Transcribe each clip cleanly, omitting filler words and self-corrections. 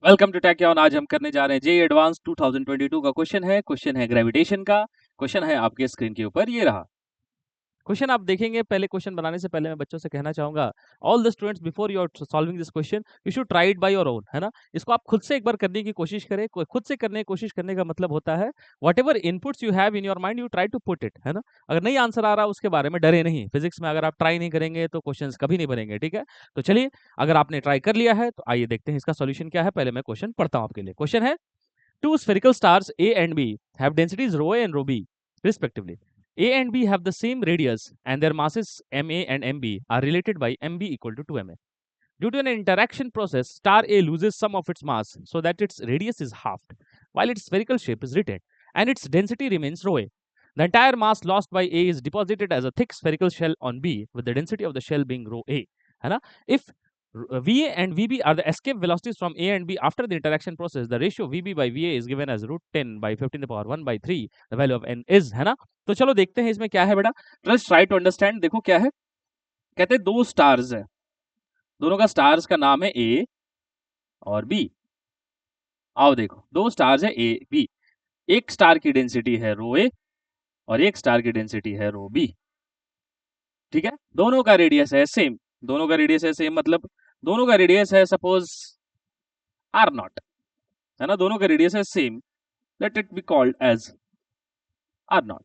Welcome to take on. आज हम करने जा रहे हैं जेई एडवांस 2022 का क्वेश्चन है ग्रेविटेशन का। क्वेश्चन है आपके स्क्रीन के ऊपर, ये रहा क्वेश्चन। आप देखेंगे, पहले क्वेश्चन बनाने से पहले मैं बच्चों से कहना चाहूंगा, all the students before you are solving this question you should try it by your own, है ना। इसको आप खुद से एक बार करने की कोशिश करें। खुद से करने की कोशिश करने का मतलब होता है whatever inputs you have in your mind you try to put it, है ना। अगर नहीं आंसर आ रहा उसके बारे में डरे नहीं। फिजिक्स में अगर आप ट्राई नहीं करेंगे तो क्वेश्चन कभी नहीं बनेंगे, ठीक है। तो चलिए, अगर आपने ट्राई कर लिया है तो आइए देखते हैं इसका सोल्यूशन क्या है। पहले मैं क्वेश्चन पढ़ता हूं आपके लिए। क्वेश्चन है, two spherical stars A and B have densities rho A and rho B respectively. A and B have the same radius and their masses MA and MB are related by MB equal to 2MA. Due to an interaction process, star A loses some of its mass so that its radius is halved, while its spherical shape is retained, and its density remains rho A. The entire mass lost by A is deposited as a thick spherical shell on B, with the density of the shell being rho A. है ना? If VA and VB are the escape velocities from A and B after the interaction process, the ratio VB by VA is given as root 10 by 15 to the power 1 by 3. The value of n is, है ना। तो चलो देखते हैं इसमें क्या है बेटा। Let's try to understand। देखो क्या है, कहते हैं दो स्टार्स है, दोनों का स्टार्स का नाम है A और B। आओ देखो, दो स्टार्स है A B, एक स्टार की डेंसिटी है रो A और एक स्टार की डेंसिटी है रो B, ठीक है। दोनों का रेडियस है सेम, दोनों का रेडियस है सेम, मतलब दोनों का रेडियस है सपोज R0, है ना। दोनों का रेडियस है same, let it be called as R0।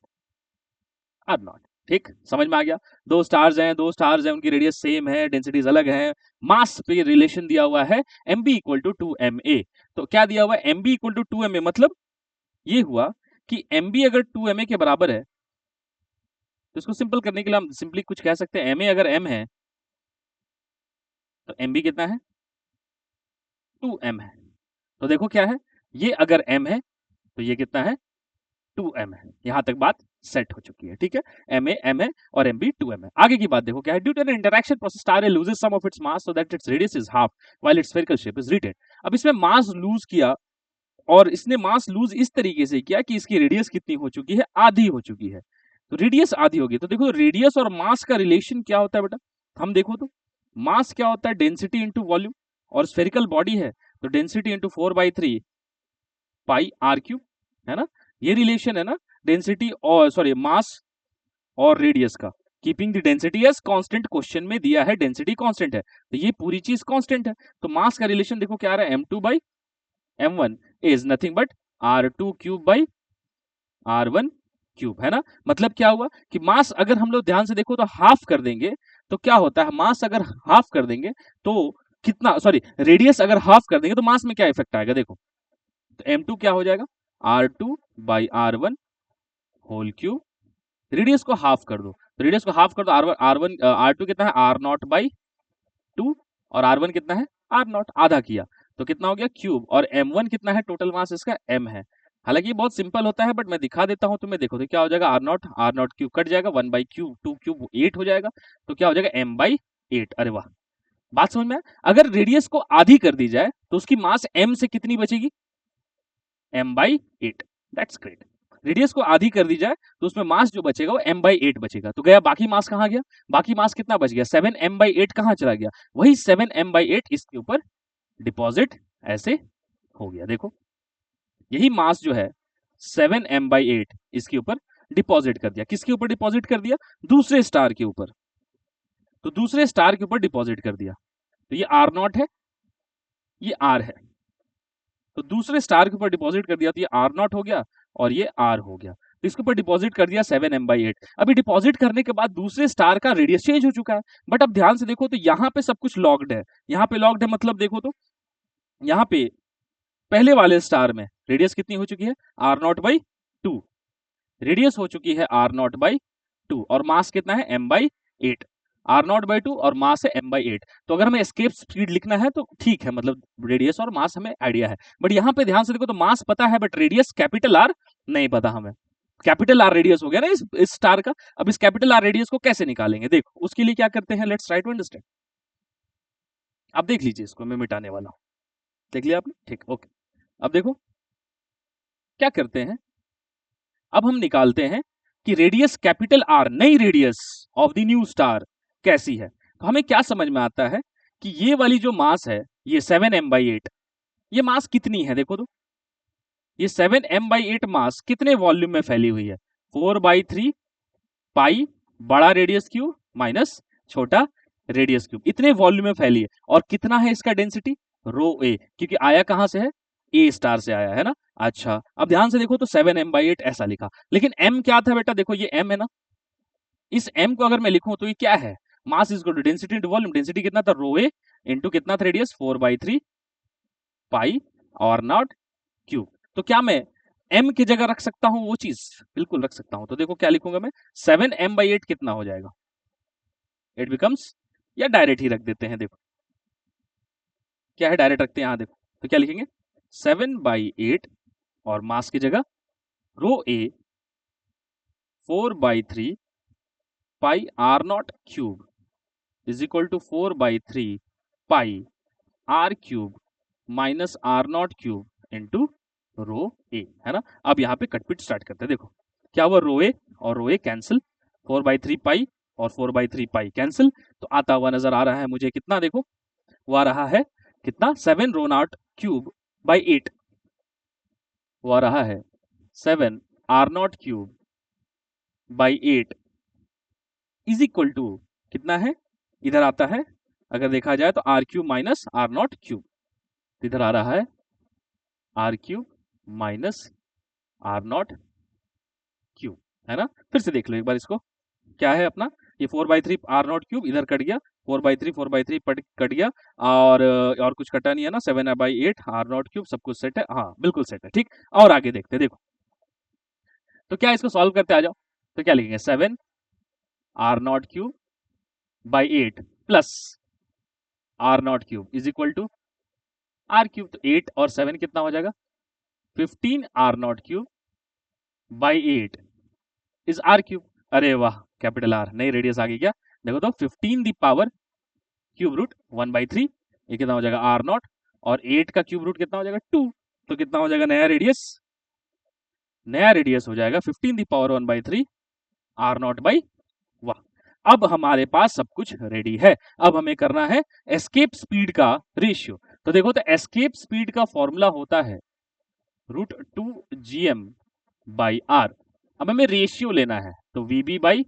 R0, ठीक, समझ में आ गया। दो स्टार्स हैं, उनकी रेडियस सेम है, डेंसिटीज अलग हैं। मास पे रिलेशन दिया हुआ है mb इक्वल टू 2ma। तो क्या दिया हुआ है, mb इक्वल टू 2ma, मतलब ये हुआ कि mb अगर 2ma के बराबर है तो इसको सिंपल करने के लिए हम सिंपली कुछ कह सकते हैं, ma अगर m है तो mb कितना है, 2m है। तो देखो क्या है, ये अगर m है तो ये कितना है, 2m है। यहां तक बात सेट हो चुकी है, ठीक है। ma m है और mb 2m है। आगे की बात देखो क्या है, due to an interaction process star a loses some of its mass so that its radius is half while its spherical shape is retained. अब इसमें मास लूज किया, और इसने मास लूज इस तरीके से किया कि इसकी रेडियस कितनी हो चुकी है, आधी हो चुकी है। तो रेडियस आधी होगी, तो देखो रेडियस और मास का रिलेशन क्या होता है बेटा। हम देखो तो मास क्या होता है, डेंसिटी इंटू वॉल्यूम, और स्फेरिकल बॉडी है तो density into 4/3 pi are cube, है ना। ये रिलेशन है ना डेंसिटी और सॉरी मास और रेडियस का। Keeping the density as constant, question में दिया है डेंसिटी कांस्टेंट है, तो ये पूरी चीज कांस्टेंट है। तो मास का रिलेशन देखो क्या आ रहा है, m2 by m1 is nothing but r2 cube by r1 cube, है ना। मतलब क्या हुआ कि मास अगर हम लोग ध्यान से देखो तो हाफ कर देंगे तो क्या होता है, मास अगर हाफ कर देंगे तो कितना, सॉरी रेडियस अगर हाफ कर देंगे तो मास में क्या इफेक्ट आएगा, देखो तो m2 क्या हो जाएगा, r2 by r1 whole cube. Radius को हाफ कर दो, तो रेडियस को हाफ कर दो, r2 कितना है, r0/2, और r1 कितना है, r0 आधा किया तो कितना हो गया क्यूब, और m1 कितना है, टोटल मास इसका m है। हालांकि ये बहुत सिंपल होता है बट मैं दिखा देता हूं तुम्हें। देखो तो क्या हो जाएगा, r0 क्यूब कट जाएगा, 1/क्यूब 2 क्यूब 8 हो जाएगा, तो क्या हो जाएगा m/8। अरे वाह, बात समझ में आया। अगर रेडियस को आधी कर दी जाए तो उसकी मास m से कितनी बचेगी, m/8। That's great. रेडियस को आधी कर दी जाए तो उसमें मास जो बचेगा वो m/8 बचेगा। तो गया बाकी मास कहां गया, बाकी मास कितना बच गया, 7m/8 कहां चला गया, वही 7m/8 इसके ऊपर डिपॉजिट ऐसे हो गया। देखो यही मास जो है 7m/8 इसके ऊपर डिपॉजिट कर दिया। किसके ऊपर डिपॉजिट कर दिया, दूसरे स्टार के ऊपर। तो दूसरे स्टार के ऊपर डिपॉजिट कर दिया, तो ये r0 है, ये r है। तो दूसरे स्टार के ऊपर डिपॉजिट कर दिया तो ये r0 हो गया और ये r हो गया। तो इसके ऊपर डिपॉजिट कर दिया 7m/8। अभी डिपॉजिट करने के बाद दूसरे स्टार का रेडियस चेंज हो चुका है, बट अब ध्यान से देखो तो यहाँ पे सब कुछ लॉक्ड है। यहाँ पे लॉक्ड है मतलब देखो तो यहाँ पे पहले वाले स्टार में रेडियस कितनी हो चुकी है, r0/2 रेडियस हो चुकी है r0/2, और मास कितना है m/8। r0/2 और मास है m/8। तो अगर हमें एस्केप स्पीड लिखना है तो ठीक है, मतलब रेडियस और मास हमें आइडिया है, बट यहाँ पे ध्यान से देखो तो मास पता है बट रेडियस कैपिटल आर नहीं पता हमें। कैपिटल आर रेडियस हो गया ना इस स्टार का। अब इस कैपिटल आर रेडियस को कैसे निकालेंगे, देखो उसके लिए क्या करते हैं, लेट्स ट्राई टू अंडरस्टैंड। अब देख लीजिए, इसको मैं मिटाने वाला हूं, देख लिया आपने, ठीक, ओके। अब देखो क्या करते हैं, अब हम निकालते हैं कि रेडियस कैपिटल आर, नई radius of the new star कैसी है। तो हमें क्या समझ में आता है कि ये वाली जो मास है ये 7m/8, ये मास कितनी है देखो तो, ये 7m/8 मास कितने वॉल्यूम में फैली हुई है? 4/3 पाई बड़ा रेडियस क्यूब माइनस छोटा रेडियस क्यूब, इतने वॉल्यूम में फैली है। और कितना है इसका डेंसिटी? रो ए, क्योंकि आया कहां से है? ए स्टार से आया है ना। अच्छा, अब ध्यान से देखो तो 7m/8 ऐसा लिखा, लेकिन m क्या था बेटा? देखो ये m है ना, इस m को अगर मैं लिखूं तो ये क्या है? Mass is equal to density into volume. Density कितना था? रो ए इंटू कितना था रेडियस? 4/3 पाई और नॉट क्यूब। तो क्या मैं m की जगह रख सकता हूं वो चीज? बिल्कुल रख सकता हूं। तो देखो क्या लिखूंगा मैं, 7m/8 कितना हो जाएगा? इट बिकम्स, या डायरेक्ट ही रख देते हैं, देखो क्या है, डायरेक्ट रखते हैं यहां, देखो तो क्या लिखेंगे? 7/8 और मास की जगह rho a 4/3 pi r naught cube is equal to 4/3 pi are cube minus are naught cube into rho a, है ना। अब यहाँ पे कटपिट स्टार्ट करते हैं, देखो क्या हुआ, रो ए और रो ए कैंसिल, 4/3 पाई और 4/3 पाई कैंसिल, तो आता हुआ नजर आ रहा है मुझे कितना, देखो वो आ रहा है कितना, 7 रो नॉट क्यूब बाई 8, वो आ रहा है 7 R naught cube by 8 is equal to कितना है, इधर आता है अगर देखा जाए तो R cube minus are naught cube, इधर आ रहा है R cube minus are naught cube, है ना। फिर से देख लो एक बार इसको, क्या है अपना, ये 4/3 आर नॉट क्यूब इधर कट गया, 4/3 कट गया, और कुछ कटा नहीं है ना, 7/8 आर नॉट क्यूब, सब कुछ सेट है, हाँ बिल्कुल सेट है, ठीक। और आगे देखते हैं, देखो तो क्या इसको सॉल्व करते आ जाओ, तो क्या लिखेंगे, 7 R naught cube by 8 plus R naught cube is equal to R cube, तो 8 और 7 कितना हो जाएगा, 15 R naught cube by 8 is R cube. अरे वाह, कैपिटल आर, नई रेडियस आ गई क्या? देखो तो 15 दी पावर क्यूब रूट 1/3, ये कितना हो जाएगा आर नॉट, और 8 का क्यूब रूट कितना हो जाएगा 2, तो कितना हो जाएगा नया रेडियस, नया रेडियस हो जाएगा 15 the power 1/3 R naught by, वाह। अब हमारे पास सब कुछ रेडी है, अब हमें करना है एस्केप स्पीड का रेशियो। तो देखो तो एस्केप स्पीड का फॉर्मूला होता है √2gm बाई आर। अब हमें रेशियो लेना है, तो वीबी बाई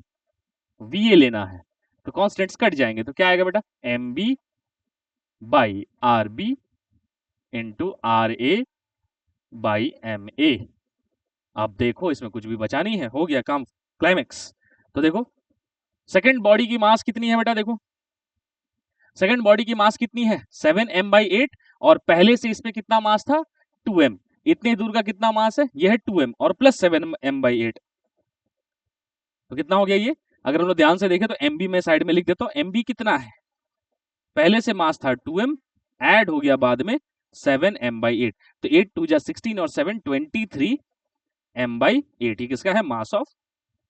वीए लेना है, तो कॉन्स्टेंट्स कट जाएंगे, तो क्या आएगा बेटा, M B by R B into R A by M A. अब देखो इसमें कुछ भी बचा नहीं है, हो गया काम, क्लाइमेक्स। तो देखो सेकेंड बॉडी की मास कितनी है बेटा, देखो सेकेंड बॉडी की मास कितनी है, 7m/8, और पहले से इसमें कितना मास था, 2m, इतने दूर का कितना मास है, यह है 2m और प्लस 7m/8, तो कितना हो गया ये, अगर हम लोग ध्यान से देखें तो mb में साइड में लिख देता हूं, mb कितना है, पहले से मास था 2m, ऐड हो गया बाद में 7m/8, तो 8 2 जा 16 और 7 23 m/8, ये किसका है, मास ऑफ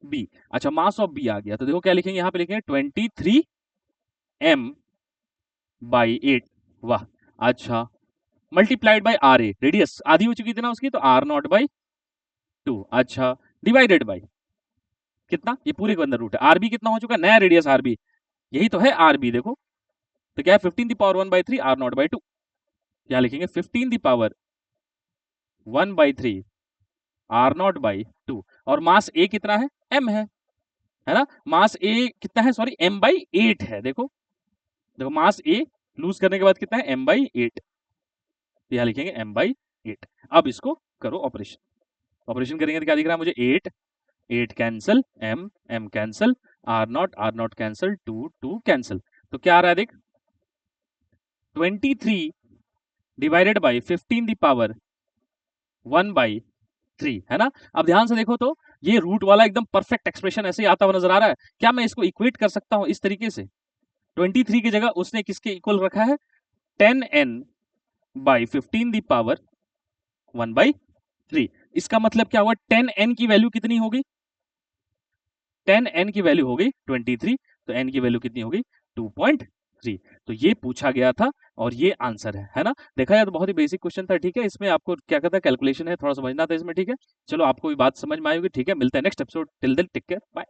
बी। अच्छा मास ऑफ बी आ गया, तो देखो क्या लिखेंगे, यहां पे लिखेंगे 23 m/8, वाह। अच्छा multiplied by R A, radius आधी हो चुकी थी ना उसकी, तो आर नॉट बाई 2, अच्छा डिवाइडेड बाय कितना, ये पूरे के अंदर रूट है, आरबी कितना हो चुका है, नया रेडियस आरबी, यही तो है आरबी, देखो तो क्या है 15 the power 1/3 R naught by 2, क्या लिखेंगे 15 the power 1/3 R naught by 2, और मास ए कितना है, m है ना, मास ए कितना है, सॉरी m/8 है, देखो देखो मास ए लूज करने के बाद कितना है, m/8, यहां लिखेंगे m/8। अब इसको करो ऑपरेशन, ऑपरेशन करेंगे तो क्या दिख रहा है मुझे, 8 8 cancel, m cancel, R naught cancel, 2 2 cancel, तो क्या आ रहा है देख, 23 डिवाइडेड बाई 15 दी पावर 1/3, है ना। अब ध्यान से देखो तो ये रूट वाला एकदम परफेक्ट एक्सप्रेशन ऐसे ही आता हुआ नजर आ रहा है, क्या मैं इसको इक्वेट कर सकता हूं इस तरीके से, 23 की जगह उसने किसके इक्वल रखा है, 10n बाई 15 दी पावर 1/3, इसका मतलब क्या हुआ, 10n की वैल्यू कितनी होगी, 10n की वैल्यू हो गई 23, तो n की वैल्यू कितनी होगी 2.3, तो ये पूछा गया था और ये आंसर है ना। देखा जाए तो बहुत ही बेसिक क्वेश्चन था, ठीक है, इसमें आपको क्या कहता है कैलकुलेशन है, थोड़ा समझना था इसमें, ठीक है। चलो आपको भी बात समझ में आई होगी, ठीक है, मिलते हैं next episode, till then take care, bye.